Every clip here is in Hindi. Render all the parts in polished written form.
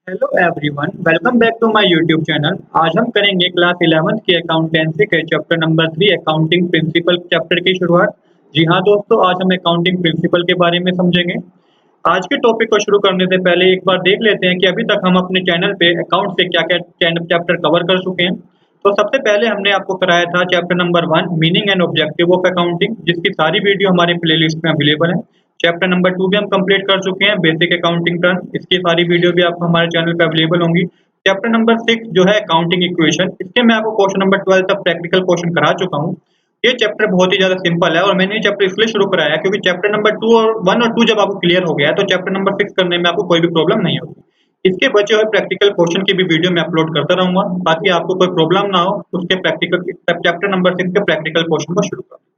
Hello everyone, welcome back to my YouTube channel. आज हम करेंगे क्लास 11th की अकाउंटेंसी के chapter number 3 accounting principle chapter की शुरुआत। जी हाँ दोस्तों, आज हम अकाउंटिंग प्रिंसिपल के बारे में समझेंगे। आज के टॉपिक को शुरू करने से पहले एक बार देख लेते हैं कि अभी तक हम अपने चैनल पे अकाउंट से क्या-क्या चैप्टर कवर कर चुके हैं। तो सबसे पहले हमने आपको कराया था chapter number 1 meaning and objective of accounting, जिसकी सारी वीडियो हमारे प्लेलिस्ट में अवेलेबल है। चैप्टर नंबर 2 भी हम कंप्लीट कर चुके हैं, बेसिक अकाउंटिंग टर्म, इसकी सारी वीडियो भी आपको हमारे चैनल पे अवेलेबल होंगी। चैप्टर नंबर 6 जो है अकाउंटिंग इक्वेशन, इसके मैं आपको क्वेश्चन नंबर 12 तक प्रैक्टिकल क्वेश्चन करा चुका हूँ। ये चैप्टर बहुत ही ज़्यादा सिंपल है और मैंने ये चैप्टर इसलिए शुरू कराया क्योंकि चैप्टर नंबर 2 और 1 और 2 जब आपको क्लियर हो गया है, तो चैप्टर नंबर 6 करने में आपको कोई भी प्रॉब्लम नहीं होगी। इसके बचे हुए प्रैक्टिकल क्वेश्चन की भी वीडियो मैं अपलोड करता रहूँगा, ताकि आपको कोई प्रॉब्लम ना हो उसके प्रैक्टिकल चैप्टर नंबर 6 के प्रैक्टिकल क्वेश्चन को शुरू करने में।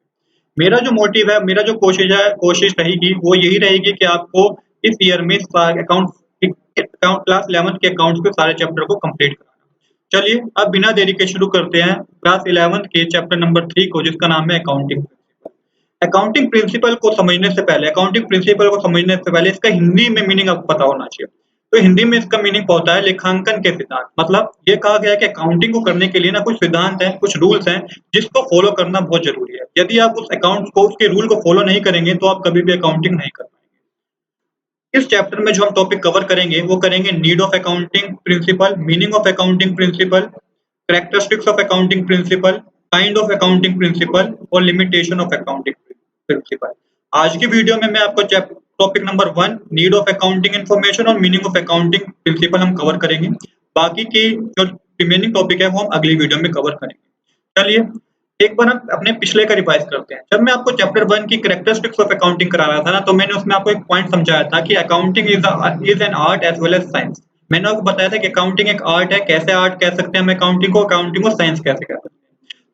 मेरा जो मोटिव है, मेरा जो कोशिश रहेगी वो यही रहेगी कि आपको इस ईयर में अकाउंट क्लास 11 के अकाउंट्स के सारे चैप्टर को कंप्लीट कराना। चलिए अब बिना देरी के शुरू करते हैं क्लास 11 के चैप्टर नंबर 3 को, जिसका नाम है अकाउंटिंग। अकाउंटिंग प्रिंसिपल को समझने से पहले अकाउंटिंग प्रिंसिपल को समझने से पहले इसका हिंदी में मीनिंग आपको पता होना चाहिए। तो हिंदी में इसका मीनिंग होता है लेखांकन के सिद्धांत। मतलब ये कहा गया है कि अकाउंटिंग को करने के लिए ना कुछ सिद्धांत हैं, कुछ रूल्स हैं, जिसको फॉलो करना बहुत जरूरी है। यदि आप उस अकाउंट को उसके रूल को फॉलो नहीं करेंगे तो आप कभी भी अकाउंटिंग नहीं कर पाएंगे। इस चैप्टर में जो हम टॉपिक कवर करेंगे वो करेंगे need of accounting principal, meaning of accounting principal, characteristics of accounting principal, kind of accounting principal और लिमिटेशन ऑफ अकाउंटिंग प्रिंसिपल। आज की वीडियो में मैं आपको topic number 1 need of accounting information और मीनिंग ऑफ अकाउंटिंग प्रिंसिपल हम कवर करेंगे। बाकी की जो रिमेनिंग टॉपिक है वो हम अगली वीडियो में कवर करेंगे। चलिए एक बार हम अपने पिछले का रिवाइज करते हैं। जब मैं आपको चैप्टर 1 की कैरेक्टरिस्टिक्स ऑफ अकाउंटिंग करा रहा था ना, तो मैंने उसमें आपको एक पॉइंट समझाया था कि accounting is an art as well as science. मैंने आपको बताया था कि अकाउंटिंग एक आर्ट है। कैसे आर्ट कह सकते हैं हम अकाउंटिंग को साइंस कैसे कह सकते हैं।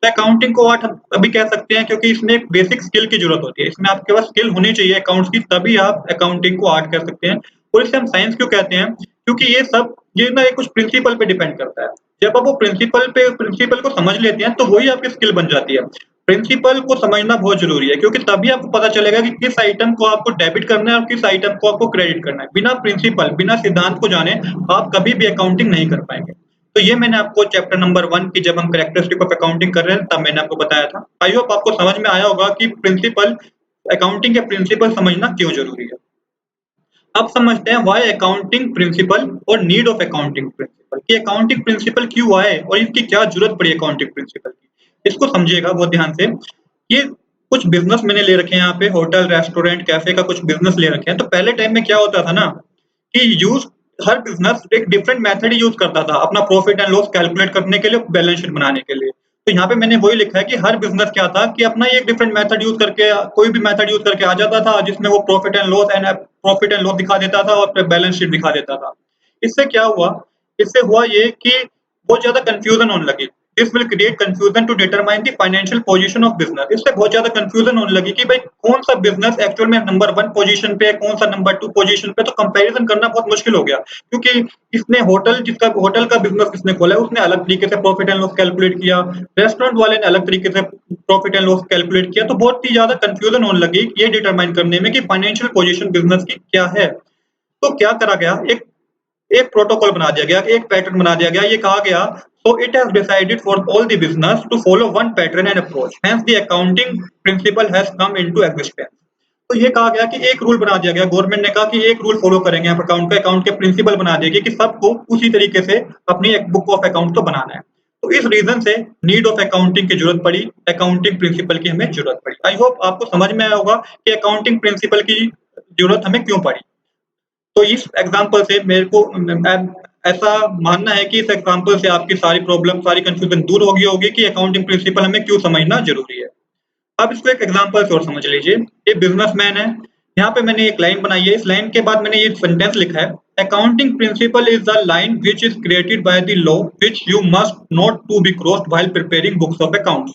तो अकाउंटिंग को आर्ट हम तभी कह सकते हैं क्योंकि इसमें एक बेसिक स्किल की जरूरत होती है। इसमें आपके पास स्किल होनी चाहिए अकाउंट्स की, तभी आप अकाउंटिंग को आर्ट कर सकते हैं। और इसे हम साइंस क्यों कहते हैं, क्योंकि ये ना कुछ प्रिंसिपल पे डिपेंड करता है। जब आप वो प्रिंसिपल को समझ लेते हैं तो वही आपकी स्किल बन जाती है। प्रिंसिपल को समझना बहुत जरूरी है क्योंकि तभी आपको पता चलेगा कि किस आइटम को आपको डेबिट करना है और किस आइटम को आपको क्रेडिट करना है। बिना प्रिंसिपल, बिना सिद्धांत को जाने आप कभी भी अकाउंटिंग नहीं कर पाएंगे। तो ये मैंने आपको चैप्टर नंबर 1 की जब हम कैरेक्टरिस्टिक ऑफ अकाउंटिंग कर रहे हैं तब मैंने आपको बताया था। आई होप आपको समझ में आया होगा कि अकाउंटिंग के प्रिंसिपल समझना क्यों जरूरी है। अब समझते हैं व्हाई अकाउंटिंग प्रिंसिपल और नीड ऑफ अकाउंटिंग प्रिंसिपल, कि अकाउंटिंग प्रिंसिपल क्यों आए और इसकी क्या जरूरत पड़ी अकाउंटिंग प्रिंसिपल की। इसको समझिएगा बहुत ध्यान से। ये कुछ बिजनेस मैंने ले रखे हैं यहाँ पे, होटल, रेस्टोरेंट, कैफे का कुछ बिजनेस ले रखे हैं। तो पहले टाइम में क्या होता था ना कि यूज हर बिजनेस एक डिफरेंट मेथड यूज करता था अपना प्रॉफिट एंड लॉस कैलकुलेट करने के लिए, बैलेंस शीट बनाने के लिए। तो यहाँ पे मैंने वही लिखा है कि हर बिजनेस क्या था कि अपना एक डिफरेंट मेथड यूज करके, कोई भी मेथड यूज करके आ जाता था, जिसमें वो प्रॉफिट एंड लॉस दिखा देता था और बैलेंस शीट दिखा देता था। इससे क्या हुआ, इससे हुआ ये कि बहुत ज्यादा कंफ्यूजन होने लगी। This will create confusion to determine the financial position of business. इससे बहुत ज्यादा कंफ्यूजन होने लगी कि भाई कौन सा बिजनेस एक्चुअल में नंबर 1 पोजीशन पे है, कौन सा नंबर 2 पोजीशन पे। तो कंपैरिजन करना बहुत मुश्किल हो गया क्योंकि इसने होटल का बिजनेस किसने खोला है उसने अलग तरीके से प्रॉफिट एंड लॉस कैलकुलेट किया, रेस्टोरेंट वाले ने अलग तरीके से प्रॉफिट एंड लॉस कैलकुलेट किया। तो बहुत ही ज्यादा कंफ्यूजन होने लगी ये डिटरमाइन करने में कि फाइनेंशियल पोजीशन बिजनेस की क्या है। तो क्या करा गया, एक एक प्रोटोकॉल बना दिया गया, एक पैटर्न बना दिया गया। ये कहा गया, so it has decided for all the business to follow one pattern and approach, hence the accounting principle has come into existence। तो ये कहा गया कि एक रूल बना दिया गया, गवर्नमेंट ने कहा कि एक रूल फॉलो करेंगे आप अकाउंट के प्रिंसिपल बना दिए कि सबको उसी तरीके से अपनी एक बुक ऑफ अकाउंट को बनाना है। तो इस रीजन से नीड ऑफ अकाउंटिंग की जरूरत पड़ी, अकाउंटिंग प्रिंसिपल की हमें जरूरत पड़ी। आई होप आपको समझ में आया होगा कि अकाउंटिंग प्रिंसिपल की जरूरत हमें क्यों पड़ी। तो इस एग्जांपल से मेरे को ऐसा मानना है कि इस एग्जांपल से आपकी सारी प्रॉब्लम, सारी कंफ्यूजन दूर हो गई होगी कि अकाउंटिंग प्रिंसिपल हमें क्यों समझना जरूरी है। अब इसको एक एग्जांपल से और समझ लीजिए। ये बिजनेसमैन है, यहाँ पे मैंने एक लाइन बनाई है, इस लाइन के बाद मैंने ये सेंटेंस लिखा है, accounting principle is the line which is created by the law which you must not to be crossed while preparing books of accounts.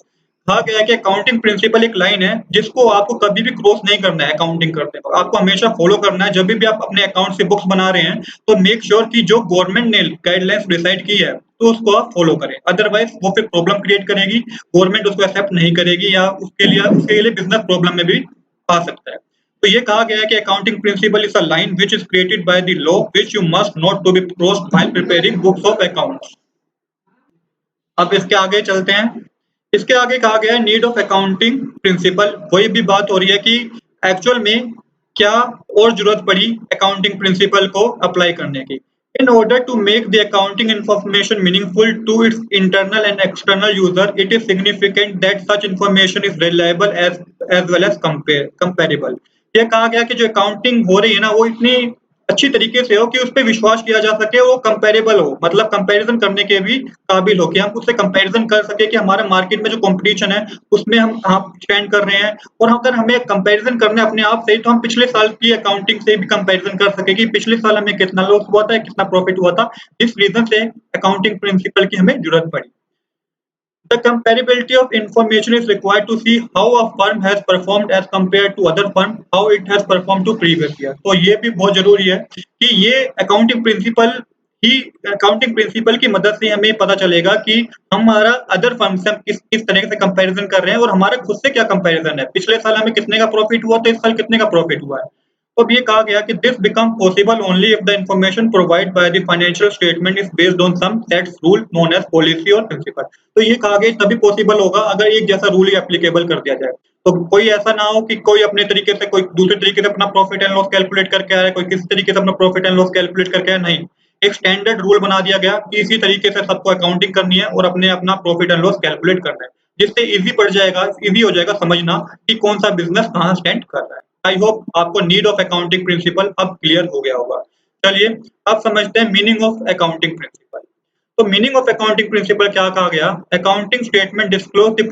कहा गया है कि अकाउंटिंग प्रिंसिपल एक लाइन है जिसको आपको कभी भी क्रॉस नहीं करना है। अकाउंटिंग करते वक्त आपको हमेशा फॉलो करना है। जब भी आप अपने अकाउंट से बुक्स बना रहे हैं तो मेक श्योर कि जो गवर्नमेंट ने गाइडलाइंस डिसाइड की है तो उसको आप फॉलो करें, अदरवाइज वो फिर प्रॉब्लम क्रिएट करेगी, गवर्नमेंट उसको एक्सेप्ट नहीं करेगी या उसके लिए बिजनेस प्रॉब्लम में भी आ सकता है। तो ये कहा गया है कि accounting principle is a line which is created by the law which you must not to be crossed while preparing books of accounts. अब इसके आगे चलते हैं। इसके आगे कहा गया है नीड ऑफ अकाउंटिंग प्रिंसिपल। वही भी बात हो रही है कि एक्चुअल में क्या और जरूरत पड़ी अकाउंटिंग प्रिंसिपल को अप्लाई करने की। In order to make the accounting information meaningful to its internal and external user, it is significant that such information is reliable as well as comparable। यह कहा गया कि जो अकाउंटिंग हो रही है ना वो इतनी अच्छी तरीके से हो कि उस पे विश्वास किया जा सके, वो कंपेरेबल हो, मतलब कंपैरिजन करने के भी काबिल हो कि हम उससे कंपैरिजन कर सके कि हमारे मार्केट में जो कंपटीशन है उसमें हम कहाँ स्टैंड कर रहे हैं। और अगर हमें कंपैरिजन करना है अपने आप से तो हम पिछले साल की अकाउंटिंग से भी कंपैरिजन कर सके कि पिछले साल हमें कितना लॉस हुआ था, कितना प्रॉफिट हुआ था। इस रीजन से अकाउंटिंग प्रिंसिपल की हमें जरूरत पड़ी। The comparability of information is required to see how a firm has performed as compared to other firm, how it has performed to previous year। तो ये भी बहुत जरूरी है कि ये अकाउंटिंग प्रिंसिपल की मदद से हमें पता चलेगा कि हमारा अदर फर्म से हम किस तरह से कंपैरिजन कर रहे हैं और हमारा खुद से क्या कंपैरिजन है। पिछले साल हमें कितने का प्रॉफिट हुआ था, इस साल कितने का प्रॉफिट हुआ है। तो अब ये कहा गया कि this become possible only if the information provide by the financial statement is based on some sets rule known as policy और प्रिंसिपल। तो ये कहा गया तभी पॉसिबल होगा अगर एक जैसा रूल ही एप्लीकेबल कर दिया जाए। तो कोई ऐसा ना हो कि कोई अपने तरीके से, कोई दूसरे तरीके से अपना प्रॉफिट एंड लॉस कैलकुलेट करके आ रहा है, कोई किसी तरीके से अपना प्रॉफिट एंड लॉस कैलकुलेट करके आया, नहीं। एक स्टैंडर्ड रूल बना दिया गया कि इसी तरीके से सबको अकाउंटिंग करनी है और अपने अपना प्रॉफिट एंड लॉस कैलकुलेट करना है, जिससे इजी हो जाएगा समझना कि कौन सा बिजनेस कहाँ स्टैंड कर रहा है। आई होप आपको नीड ऑफ अकाउंटिंग प्रिंसिपल अब क्लियर हो गया होगा। चलिए अब समझते हैं मीनिंग ऑफ अकाउंटिंग प्रिंसिपल। तो मीनिंग ऑफ अकाउंटिंग प्रिंसिपल क्या कहा गया? Accounting statement disclose the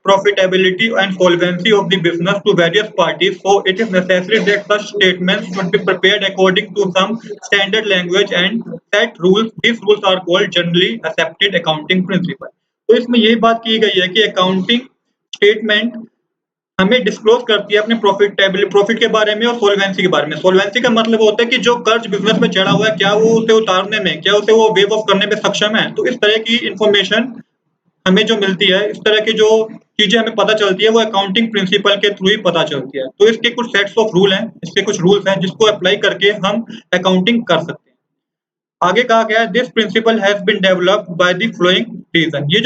profitability and solvency of the business to various parties, so it is necessary that such statements should be prepared according to some standard language and set rules. This rules are called generally accepted accounting principle. तो इसमें यही बात की गई है कि अकाउंटिंग स्टेटमेंट हमें डिस्क्लोज करती है अपने प्रॉफिट के बारे में और सोल्वेंसी के बारे में। सोल्वेंसी का मतलब होता है कि जो कर्ज बिजनेस में चढ़ा हुआ है क्या वो उसे उतारने में, क्या उसे वो वेव ऑफ करने में सक्षम है। तो इस तरह की इंफॉर्मेशन हमें जो मिलती है, इस तरह की जो चीजें हमें पता चलती है वो अकाउंटिंग प्रिंसिपल के थ्रू ही पता चलती है। तो इसके कुछ सेट्स ऑफ रूल हैं, इसके कुछ रूल्स हैं जिसको अप्लाई करके हम अकाउंटिंग कर सकते हैं। आगे कहा गया है this principle has been developed by the following reason. ये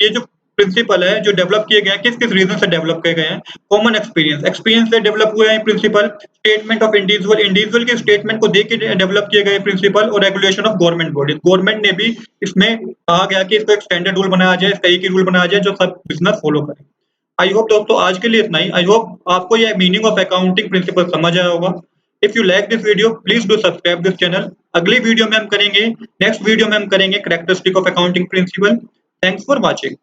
जो प्रिंसिपल है जो डेवलप किए गए हैं किस किस रीजन से डेवलप किए गए हैं? कॉमन एक्सपीरियंस से डेवलप हुए हैं प्रिंसिपल, स्टेटमेंट ऑफ इंडिविजुअल के स्टेटमेंट को देख के डेवलप किए गए प्रिंसिपल, और regulation of government body. Government ने भी इसमें कहा गया कि इसको एक स्टैंडर्ड रूल बनाया जाए, इसका एक ही रूल बनाया जाए जो सब बिजनेस फॉलो करें। आई होप दोस्तों आज के लिए इतना ही। आई होप आपको यह मीनिंग ऑफ अकाउंटिंग प्रिंसिपल समझ आया होगा। If you like this video please do subscribe this channel. अगली वीडियो में हम करेंगे नेक्स्ट वीडियो में हम करेंगे characteristic of accounting principal. Thanks for watching.